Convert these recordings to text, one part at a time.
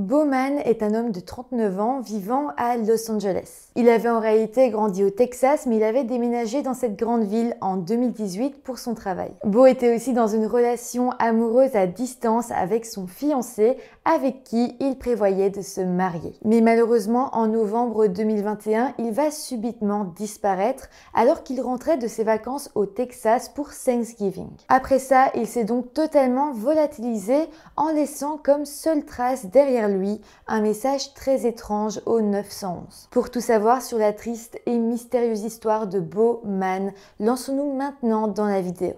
Bowman est un homme de 39 ans vivant à Los Angeles. Il avait en réalité grandi au Texas, mais il avait déménagé dans cette grande ville en 2018 pour son travail. Beau était aussi dans une relation amoureuse à distance avec son fiancé, avec qui il prévoyait de se marier. Mais malheureusement, en novembre 2021, il va subitement disparaître alors qu'il rentrait de ses vacances au Texas pour Thanksgiving. Après ça, il s'est donc totalement volatilisé en laissant comme seule trace derrière lui un message très étrange au 911. Pour tout savoir sur la triste et mystérieuse histoire de Bowman, lançons-nous maintenant dans la vidéo.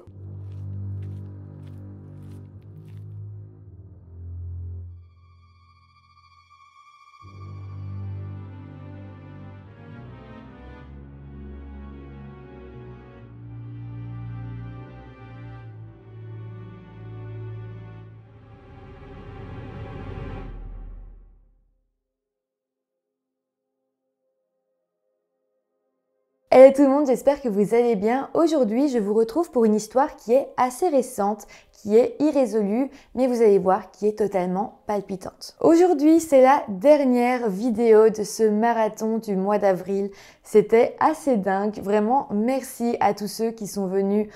Hello tout le monde, j'espère que vous allez bien. Aujourd'hui, je vous retrouve pour une histoire qui est assez récente, qui est irrésolue, mais vous allez voir qui est totalement palpitante. Aujourd'hui, c'est la dernière vidéo de ce marathon du mois d'avril. C'était assez dingue, vraiment merci à tous ceux qui sont venus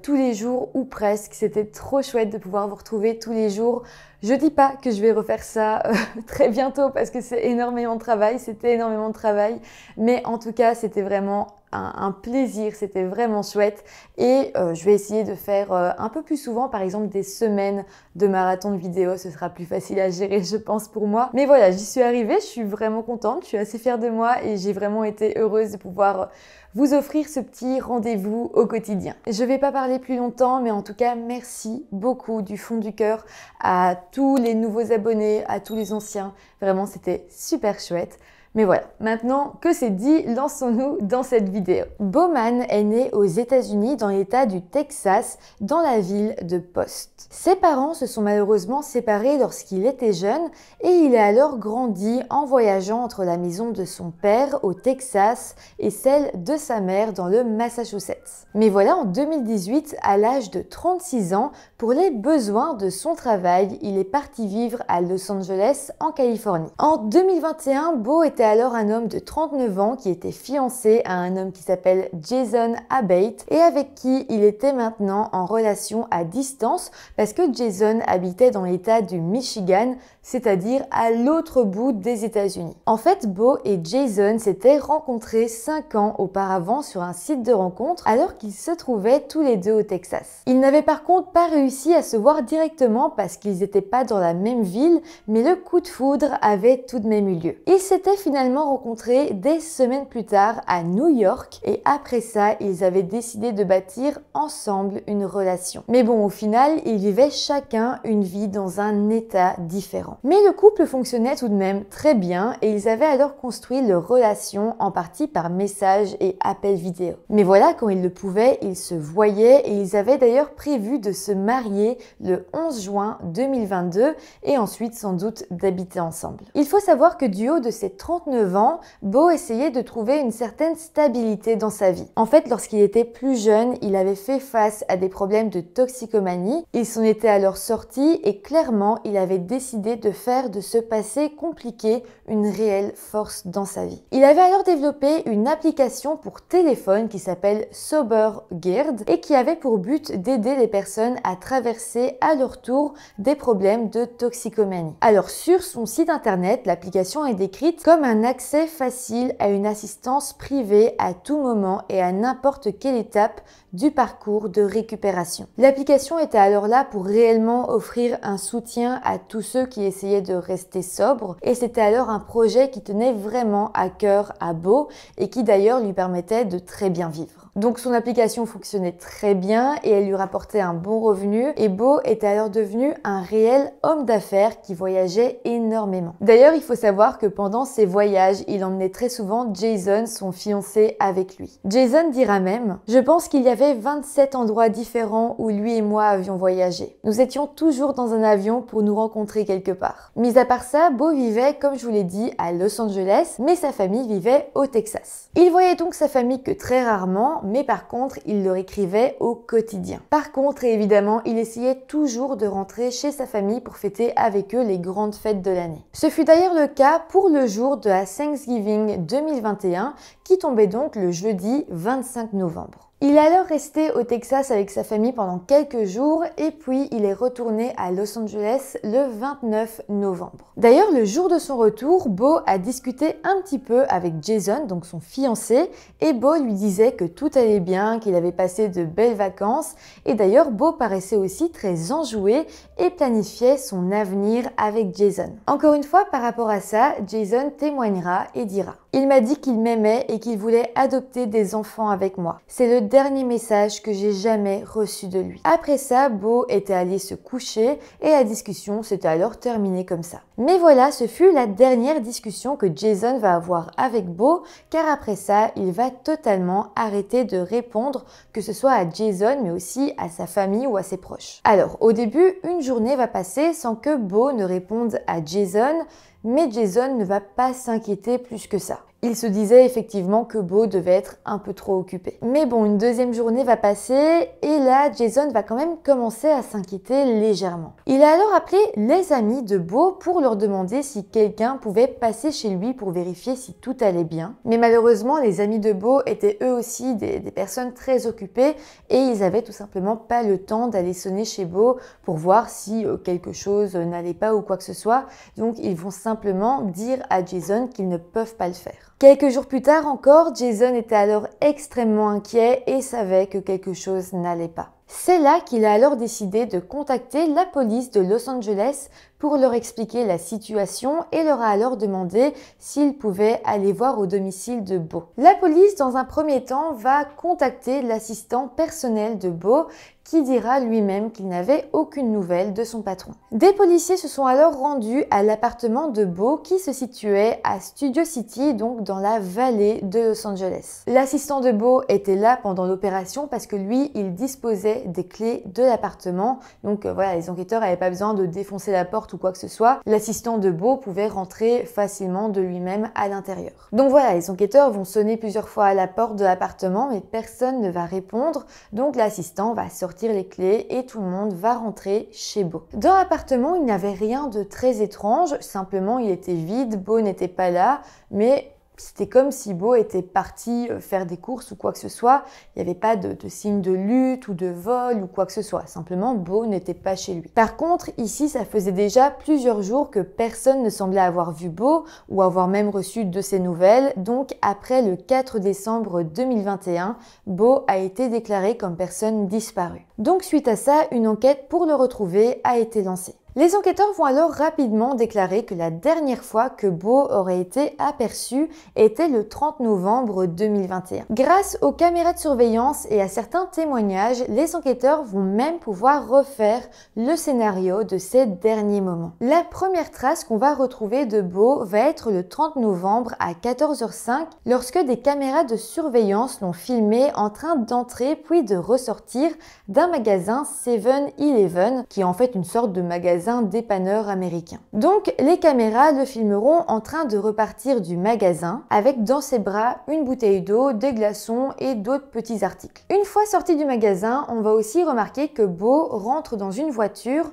tous les jours ou presque. C'était trop chouette de pouvoir vous retrouver tous les jours. Je dis pas que je vais refaire ça très bientôt parce que c'est énormément de travail, c'était énormément de travail, mais en tout cas c'était vraiment un plaisir, c'était vraiment chouette et je vais essayer de faire un peu plus souvent, par exemple des semaines de marathon de vidéos, ce sera plus facile à gérer je pense pour moi. Mais voilà, j'y suis arrivée, je suis vraiment contente, je suis assez fière de moi et j'ai vraiment été heureuse de pouvoir vous offrir ce petit rendez-vous au quotidien. Je vais pas parler plus longtemps, mais en tout cas, merci beaucoup du fond du cœur à tous les nouveaux abonnés, à tous les anciens. Vraiment, c'était super chouette. Mais voilà, maintenant que c'est dit, lançons-nous dans cette vidéo. Bowman est né aux États-Unis dans l'État du Texas, dans la ville de Post. Ses parents se sont malheureusement séparés lorsqu'il était jeune et il a alors grandi en voyageant entre la maison de son père au Texas et celle de sa mère dans le Massachusetts. Mais voilà, en 2018, à l'âge de 36 ans, pour les besoins de son travail, il est parti vivre à Los Angeles, en Californie. En 2021, Beau était alors un homme de 39 ans qui était fiancé à un homme qui s'appelle Jason Abbate et avec qui il était maintenant en relation à distance parce que Jason habitait dans l'état du Michigan, c'est-à-dire à l'autre bout des États-Unis. En fait, Beau et Jason s'étaient rencontrés 5 ans auparavant sur un site de rencontre alors qu'ils se trouvaient tous les deux au Texas. Ils n'avaient par contre pas réussi à se voir directement parce qu'ils n'étaient pas dans la même ville, mais le coup de foudre avait tout de même eu lieu. Ils s'étaient finalement rencontrés des semaines plus tard à New York et après ça, ils avaient décidé de bâtir ensemble une relation. Mais bon, au final, ils vivaient chacun une vie dans un état différent. Mais le couple fonctionnait tout de même très bien et ils avaient alors construit leur relation en partie par messages et appels vidéo. Mais voilà, quand ils le pouvaient, ils se voyaient et ils avaient d'ailleurs prévu de se marier le 11 juin 2022 et ensuite sans doute d'habiter ensemble. Il faut savoir que du haut de ses 39 ans, Beau essayait de trouver une certaine stabilité dans sa vie. En fait, lorsqu'il était plus jeune, il avait fait face à des problèmes de toxicomanie. Il s'en était alors sorti et clairement, il avait décidé de faire de ce passé compliqué une réelle force dans sa vie. Il avait alors développé une application pour téléphone qui s'appelle SoberGuard et qui avait pour but d'aider les personnes à traverser à leur tour des problèmes de toxicomanie. Alors sur son site internet, l'application est décrite comme un accès facile à une assistance privée à tout moment et à n'importe quelle étape du parcours de récupération. L'application était alors là pour réellement offrir un soutien à tous ceux qui essayaient de rester sobres et c'était alors un projet qui tenait vraiment à cœur à Beau et qui d'ailleurs lui permettait de très bien vivre. Donc son application fonctionnait très bien et elle lui rapportait un bon revenu et Beau était alors devenu un réel homme d'affaires qui voyageait énormément. D'ailleurs, il faut savoir que pendant ses voyages, il emmenait très souvent Jason, son fiancé, avec lui. Jason dira même « Je pense qu'il y avait 27 endroits différents où lui et moi avions voyagé. Nous étions toujours dans un avion pour nous rencontrer quelque part. » Mis à part ça, Beau vivait, comme je vous l'ai dit, à Los Angeles, mais sa famille vivait au Texas. Il voyait donc sa famille que très rarement, mais par contre, il leur écrivait au quotidien. Par contre, évidemment, il essayait toujours de rentrer chez sa famille pour fêter avec eux les grandes fêtes de l'année. Ce fut d'ailleurs le cas pour le jour de la Thanksgiving 2021, qui tombait donc le jeudi 25 novembre. Il est alors resté au Texas avec sa famille pendant quelques jours et puis il est retourné à Los Angeles le 29 novembre. D'ailleurs, le jour de son retour, Bo a discuté un petit peu avec Jason, donc son fiancé, et Bo lui disait que tout allait bien, qu'il avait passé de belles vacances et d'ailleurs Bo paraissait aussi très enjoué et planifiait son avenir avec Jason. Encore une fois, par rapport à ça, Jason témoignera et dira: il m'a dit qu'il m'aimait et qu'il voulait adopter des enfants avec moi. C'est le dernier message que j'ai jamais reçu de lui. Après ça, Bo était allé se coucher et la discussion s'était alors terminée comme ça. Mais voilà, ce fut la dernière discussion que Jason va avoir avec Bo, car après ça, il va totalement arrêter de répondre, que ce soit à Jason mais aussi à sa famille ou à ses proches. Alors, au début, une journée va passer sans que Bo ne réponde à Jason, mais Jason ne va pas s'inquiéter plus que ça. Il se disait effectivement que Bo devait être un peu trop occupé. Mais bon, une deuxième journée va passer et là, Jason va quand même commencer à s'inquiéter légèrement. Il a alors appelé les amis de Bo pour leur demander si quelqu'un pouvait passer chez lui pour vérifier si tout allait bien. Mais malheureusement, les amis de Bo étaient eux aussi des personnes très occupées et ils avaient tout simplement pas le temps d'aller sonner chez Bo pour voir si quelque chose n'allait pas ou quoi que ce soit. Donc, ils vont simplement dire à Jason qu'ils ne peuvent pas le faire. Quelques jours plus tard encore, Jason était alors extrêmement inquiet et savait que quelque chose n'allait pas. C'est là qu'il a alors décidé de contacter la police de Los Angeles pour leur expliquer la situation et leur a alors demandé s'ils pouvaient aller voir au domicile de Bo. La police, dans un premier temps, va contacter l'assistant personnel de Bo qui dira lui-même qu'il n'avait aucune nouvelle de son patron. Des policiers se sont alors rendus à l'appartement de Bo qui se situait à Studio City, donc dans la vallée de Los Angeles. L'assistant de Bo était là pendant l'opération parce que lui, il disposait des clés de l'appartement. Donc voilà, les enquêteurs n'avaient pas besoin de défoncer la porte ou quoi que ce soit. L'assistant de Bo pouvait rentrer facilement de lui-même à l'intérieur. Donc voilà, les enquêteurs vont sonner plusieurs fois à la porte de l'appartement, mais personne ne va répondre. Donc l'assistant va sortir les clés et tout le monde va rentrer chez Bo. Dans l'appartement, il n'y avait rien de très étrange, simplement il était vide, Bo n'était pas là, mais c'était comme si Bo était parti faire des courses ou quoi que ce soit. Il n'y avait pas de signe de lutte ou de vol ou quoi que ce soit. Simplement, Bo n'était pas chez lui. Par contre, ici, ça faisait déjà plusieurs jours que personne ne semblait avoir vu Bo ou avoir même reçu de ses nouvelles. Donc, après le 4 décembre 2021, Bo a été déclaré comme personne disparue. Donc, suite à ça, une enquête pour le retrouver a été lancée. Les enquêteurs vont alors rapidement déclarer que la dernière fois que Bo aurait été aperçu était le 30 novembre 2021. Grâce aux caméras de surveillance et à certains témoignages, les enquêteurs vont même pouvoir refaire le scénario de ces derniers moments. La première trace qu'on va retrouver de Bo va être le 30 novembre à 14h05 lorsque des caméras de surveillance l'ont filmé en train d'entrer puis de ressortir d'un magasin 7-Eleven qui est en fait une sorte de magasin dépanneur américain. Donc les caméras le filmeront en train de repartir du magasin avec dans ses bras une bouteille d'eau, des glaçons et d'autres petits articles. Une fois sorti du magasin, on va aussi remarquer que Bo rentre dans une voiture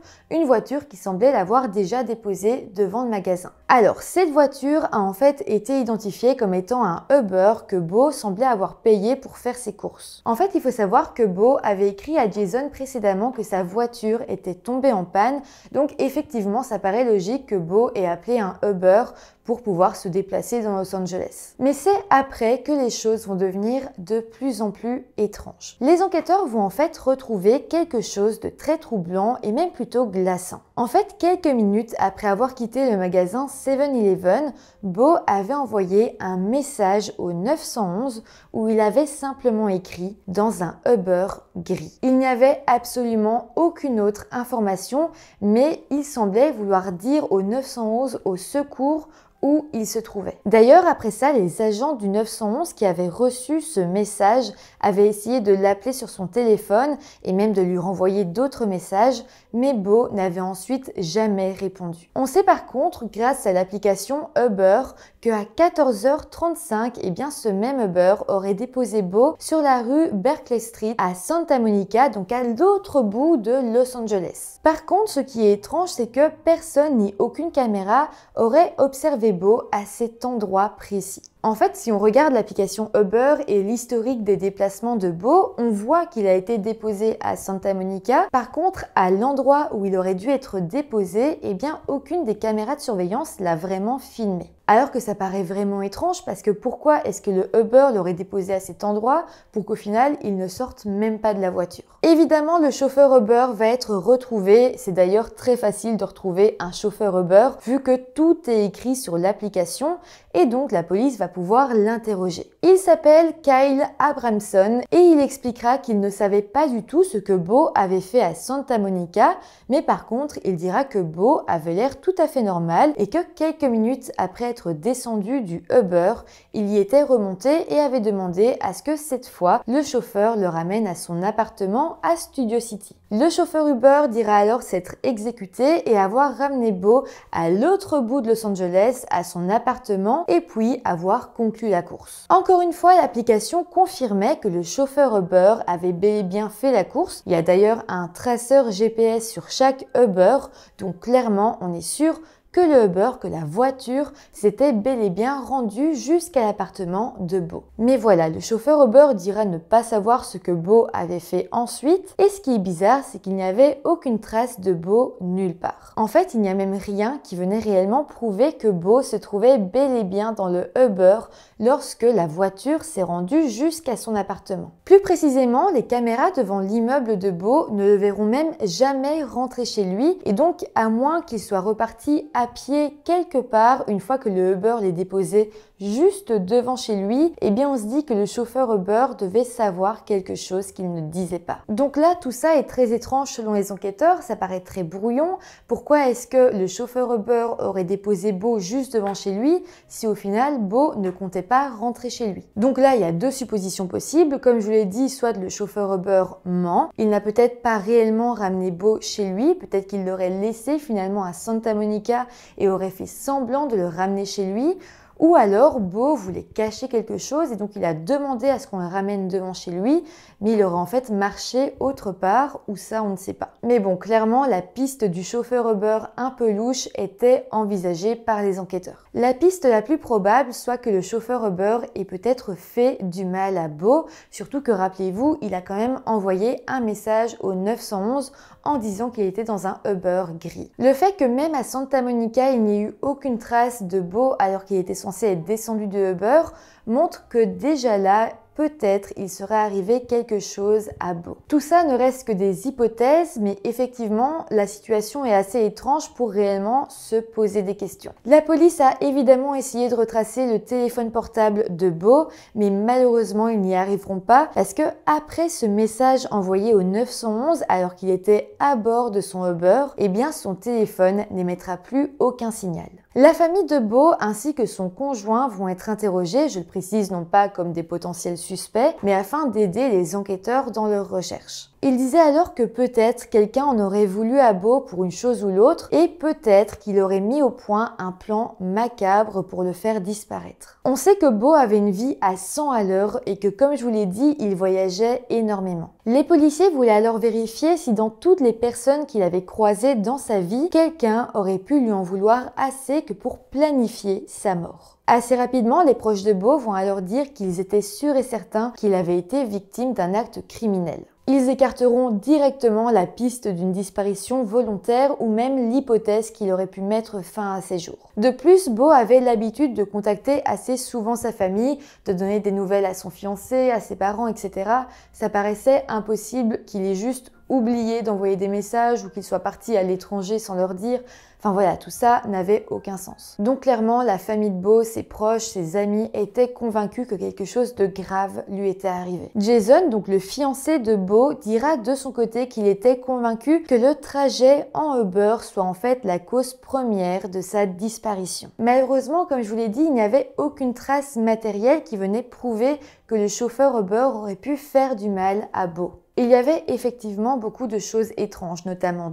qui semblait l'avoir déjà déposée devant le magasin. Alors cette voiture a en fait été identifiée comme étant un Uber que Bo semblait avoir payé pour faire ses courses. En fait, il faut savoir que Bo avait écrit à Jason précédemment que sa voiture était tombée en panne. Donc effectivement, ça paraît logique que Bo ait appelé un Uber pour pouvoir se déplacer dans Los Angeles. Mais c'est après que les choses vont devenir de plus en plus étranges. Les enquêteurs vont en fait retrouver quelque chose de très troublant et même plutôt glaçant. En fait, quelques minutes après avoir quitté le magasin 7-Eleven, Bo avait envoyé un message au 911 où il avait simplement écrit « dans un Uber gris ». Il n'y avait absolument aucune autre information, mais il semblait vouloir dire au 911 au secours où il se trouvait. D'ailleurs, après ça, les agents du 911 qui avaient reçu ce message avaient essayé de l'appeler sur son téléphone et même de lui renvoyer d'autres messages, mais Beau n'avait ensuite jamais répondu. On sait par contre, grâce à l'application Uber, qu'à 14h35, eh bien ce même Uber aurait déposé Beau sur la rue Berkeley Street à Santa Monica, donc à l'autre bout de Los Angeles. Par contre, ce qui est étrange, c'est que personne ni aucune caméra aurait observé Beau à cet endroit précis. En fait, si on regarde l'application Uber et l'historique des déplacements de Beau, on voit qu'il a été déposé à Santa Monica. Par contre, à l'endroit où il aurait dû être déposé, eh bien, aucune des caméras de surveillance l'a vraiment filmé. Alors que ça paraît vraiment étrange parce que pourquoi est-ce que le Uber l'aurait déposé à cet endroit pour qu'au final, il ne sorte même pas de la voiture? Évidemment, le chauffeur Uber va être retrouvé. C'est d'ailleurs très facile de retrouver un chauffeur Uber vu que tout est écrit sur l'application et donc la police va pouvoir l'interroger. Il s'appelle Kyle Abramson et il expliquera qu'il ne savait pas du tout ce que Beau avait fait à Santa Monica, mais par contre, il dira que Beau avait l'air tout à fait normal et que quelques minutes après être descendu du Uber, il y était remonté et avait demandé à ce que cette fois, le chauffeur le ramène à son appartement à Studio City. Le chauffeur Uber dira alors s'être exécuté et avoir ramené Beau à l'autre bout de Los Angeles, à son appartement, et puis avoir conclu la course. Encore une fois, l'application confirmait que le chauffeur Uber avait bel et bien fait la course. Il y a d'ailleurs un traceur GPS sur chaque Uber, donc clairement on est sûr que le Uber, que la voiture s'était bel et bien rendue jusqu'à l'appartement de Beau. Mais voilà, le chauffeur Uber dira ne pas savoir ce que Beau avait fait ensuite, et ce qui est bizarre, c'est qu'il n'y avait aucune trace de Beau nulle part. En fait, il n'y a même rien qui venait réellement prouver que Beau se trouvait bel et bien dans le Uber lorsque la voiture s'est rendue jusqu'à son appartement. Plus précisément, les caméras devant l'immeuble de Beau ne le verront même jamais rentrer chez lui, et donc à moins qu'il soit reparti à pied quelque part une fois que le Uber l'ait déposé juste devant chez lui, eh bien on se dit que le chauffeur Uber devait savoir quelque chose qu'il ne disait pas. Donc là, tout ça est très étrange selon les enquêteurs, ça paraît très brouillon. Pourquoi est-ce que le chauffeur Uber aurait déposé Beau juste devant chez lui si au final Beau ne comptait pas rentrer chez lui? Donc là, il y a deux suppositions possibles. Comme je vous l'ai dit, soit le chauffeur Uber ment, il n'a peut-être pas réellement ramené Beau chez lui, peut-être qu'il l'aurait laissé finalement à Santa Monica et aurait fait semblant de le ramener chez lui. Ou alors, Beau voulait cacher quelque chose et donc il a demandé à ce qu'on le ramène devant chez lui, mais il aurait en fait marché autre part, ou ça on ne sait pas. Mais bon, clairement, la piste du chauffeur Uber un peu louche était envisagée par les enquêteurs. La piste la plus probable soit que le chauffeur Uber ait peut-être fait du mal à Beau, surtout que rappelez-vous, il a quand même envoyé un message au 911 en disant qu'il était dans un Uber gris. Le fait que même à Santa Monica, il n'y ait eu aucune trace de Beau alors qu'il était censé être descendu de Uber montre que déjà là, peut-être il serait arrivé quelque chose à Beau. Tout ça ne reste que des hypothèses, mais effectivement, la situation est assez étrange pour réellement se poser des questions. La police a évidemment essayé de retracer le téléphone portable de Beau, mais malheureusement, ils n'y arriveront pas parce que après ce message envoyé au 911 alors qu'il était à bord de son Uber, eh bien son téléphone n'émettra plus aucun signal. La famille de Beau ainsi que son conjoint vont être interrogés, je le précise non pas comme des potentiels suspects, mais afin d'aider les enquêteurs dans leurs recherches. Il disait alors que peut-être quelqu'un en aurait voulu à Beau pour une chose ou l'autre et peut-être qu'il aurait mis au point un plan macabre pour le faire disparaître. On sait que Beau avait une vie à 100 à l'heure et que comme je vous l'ai dit, il voyageait énormément. Les policiers voulaient alors vérifier si dans toutes les personnes qu'il avait croisées dans sa vie, quelqu'un aurait pu lui en vouloir assez que pour planifier sa mort. Assez rapidement, les proches de Beau vont alors dire qu'ils étaient sûrs et certains qu'il avait été victime d'un acte criminel. Ils écarteront directement la piste d'une disparition volontaire ou même l'hypothèse qu'il aurait pu mettre fin à ses jours. De plus, Beau avait l'habitude de contacter assez souvent sa famille, de donner des nouvelles à son fiancé, à ses parents, etc. Ça paraissait impossible qu'il ait juste oublié d'envoyer des messages ou qu'il soit parti à l'étranger sans leur dire. Enfin voilà, tout ça n'avait aucun sens. Donc clairement, la famille de Beau, ses proches, ses amis étaient convaincus que quelque chose de grave lui était arrivé. Jason, donc le fiancé de Beau, dira de son côté qu'il était convaincu que le trajet en Uber soit en fait la cause première de sa disparition. Malheureusement, comme je vous l'ai dit, il n'y avait aucune trace matérielle qui venait prouver que le chauffeur Uber aurait pu faire du mal à Beau. Il y avait effectivement beaucoup de choses étranges, notamment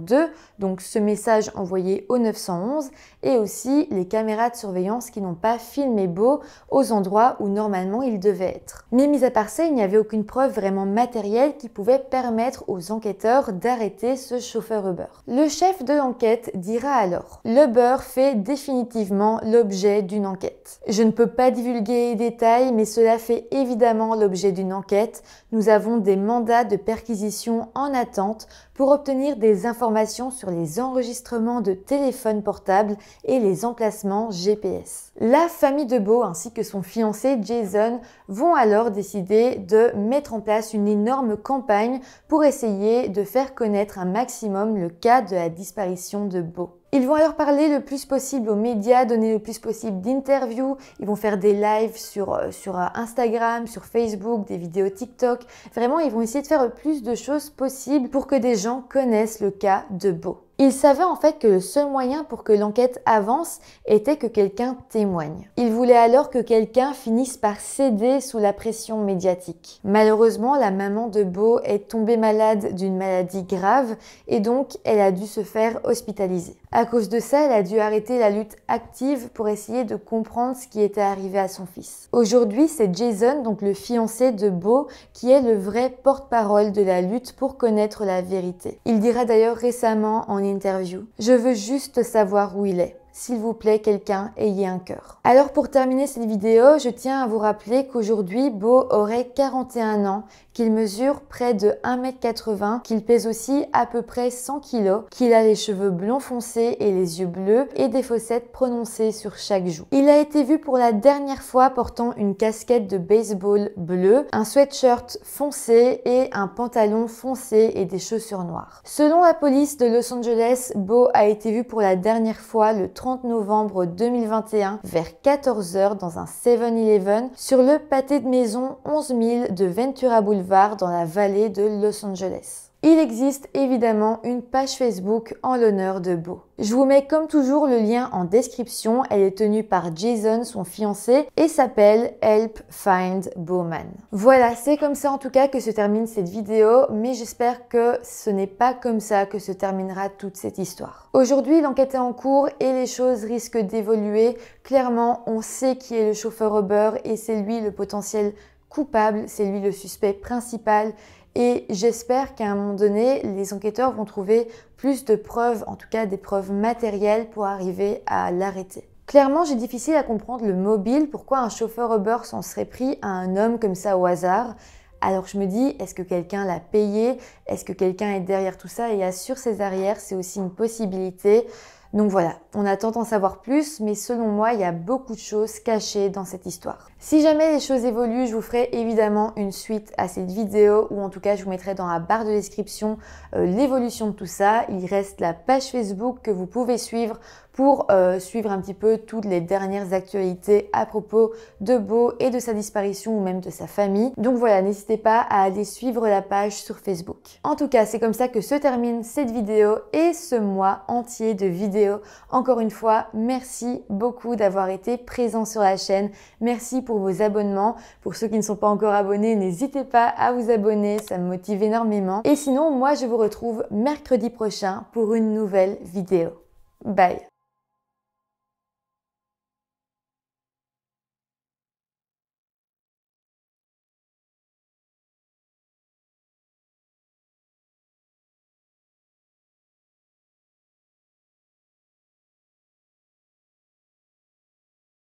donc ce message envoyé au 911 et aussi les caméras de surveillance qui n'ont pas filmé Beau aux endroits où normalement il devait être. Mais mis à part ça, il n'y avait aucune preuve vraiment matérielle qui pouvait permettre aux enquêteurs d'arrêter ce chauffeur Uber. Le chef de l'enquête dira alors: l'Uber fait définitivement l'objet d'une enquête. Je ne peux pas divulguer les détails, mais cela fait évidemment l'objet d'une enquête. Nous avons des mandats de perquisition en attente pour obtenir des informations sur les enregistrements de téléphones portables et les emplacements GPS. La famille de Beau ainsi que son fiancé Jason vont alors décider de mettre en place une énorme campagne pour essayer de faire connaître un maximum le cas de la disparition de Beau. Ils vont alors parler le plus possible aux médias, donner le plus possible d'interviews, ils vont faire des lives sur Instagram, sur Facebook, des vidéos TikTok. Vraiment, ils vont essayer de faire le plus de choses possibles pour que des gens connaissent le cas de Beau. Ils savaient en fait que le seul moyen pour que l'enquête avance était que quelqu'un témoigne. Ils voulaient alors que quelqu'un finisse par céder sous la pression médiatique. Malheureusement, la maman de Beau est tombée malade d'une maladie grave et donc elle a dû se faire hospitaliser. À cause de ça, elle a dû arrêter la lutte active pour essayer de comprendre ce qui était arrivé à son fils. Aujourd'hui, c'est Jason, donc le fiancé de Beau, qui est le vrai porte-parole de la lutte pour connaître la vérité. Il dira d'ailleurs récemment en interview: je veux juste savoir où il est. S'il vous plaît, quelqu'un, ayez un cœur. Alors pour terminer cette vidéo, je tiens à vous rappeler qu'aujourd'hui, Beau aurait 41 ans, qu'il mesure près de 1,80 m, qu'il pèse aussi à peu près 100 kg, qu'il a les cheveux blonds foncés et les yeux bleus et des fossettes prononcées sur chaque joue. Il a été vu pour la dernière fois portant une casquette de baseball bleue, un sweatshirt foncé et un pantalon foncé et des chaussures noires. Selon la police de Los Angeles, Beau a été vu pour la dernière fois le 30 novembre 2021 vers 14 h dans un 7-Eleven sur le pâté de maison 11 000 de Ventura Boulevard dans la vallée de Los Angeles. Il existe évidemment une page Facebook en l'honneur de Beau. Je vous mets comme toujours le lien en description. Elle est tenue par Jason, son fiancé, et s'appelle Help Find Bowman. Voilà, c'est comme ça en tout cas que se termine cette vidéo, mais j'espère que ce n'est pas comme ça que se terminera toute cette histoire. Aujourd'hui, l'enquête est en cours et les choses risquent d'évoluer. Clairement, on sait qui est le chauffeur Uber et c'est lui le potentiel coupable, c'est lui le suspect principal. Et j'espère qu'à un moment donné, les enquêteurs vont trouver plus de preuves, en tout cas des preuves matérielles pour arriver à l'arrêter. Clairement, j'ai difficile à comprendre le mobile, pourquoi un chauffeur Uber s'en serait pris à un homme comme ça au hasard. Alors je me dis, est-ce que quelqu'un l'a payé? Est-ce que quelqu'un est derrière tout ça et assure ses arrières? C'est aussi une possibilité. Donc voilà, on attend d'en savoir plus, mais selon moi, il y a beaucoup de choses cachées dans cette histoire. Si jamais les choses évoluent, je vous ferai évidemment une suite à cette vidéo, ou en tout cas, je vous mettrai dans la barre de description l'évolution de tout ça. Il reste la page Facebook que vous pouvez suivre pour suivre un petit peu toutes les dernières actualités à propos de Beau et de sa disparition ou même de sa famille. Donc voilà, n'hésitez pas à aller suivre la page sur Facebook. En tout cas, c'est comme ça que se termine cette vidéo et ce mois entier de vidéos. Encore une fois, merci beaucoup d'avoir été présent sur la chaîne. Merci pour vos abonnements. Pour ceux qui ne sont pas encore abonnés, n'hésitez pas à vous abonner, ça me motive énormément. Et sinon, moi, je vous retrouve mercredi prochain pour une nouvelle vidéo. Bye!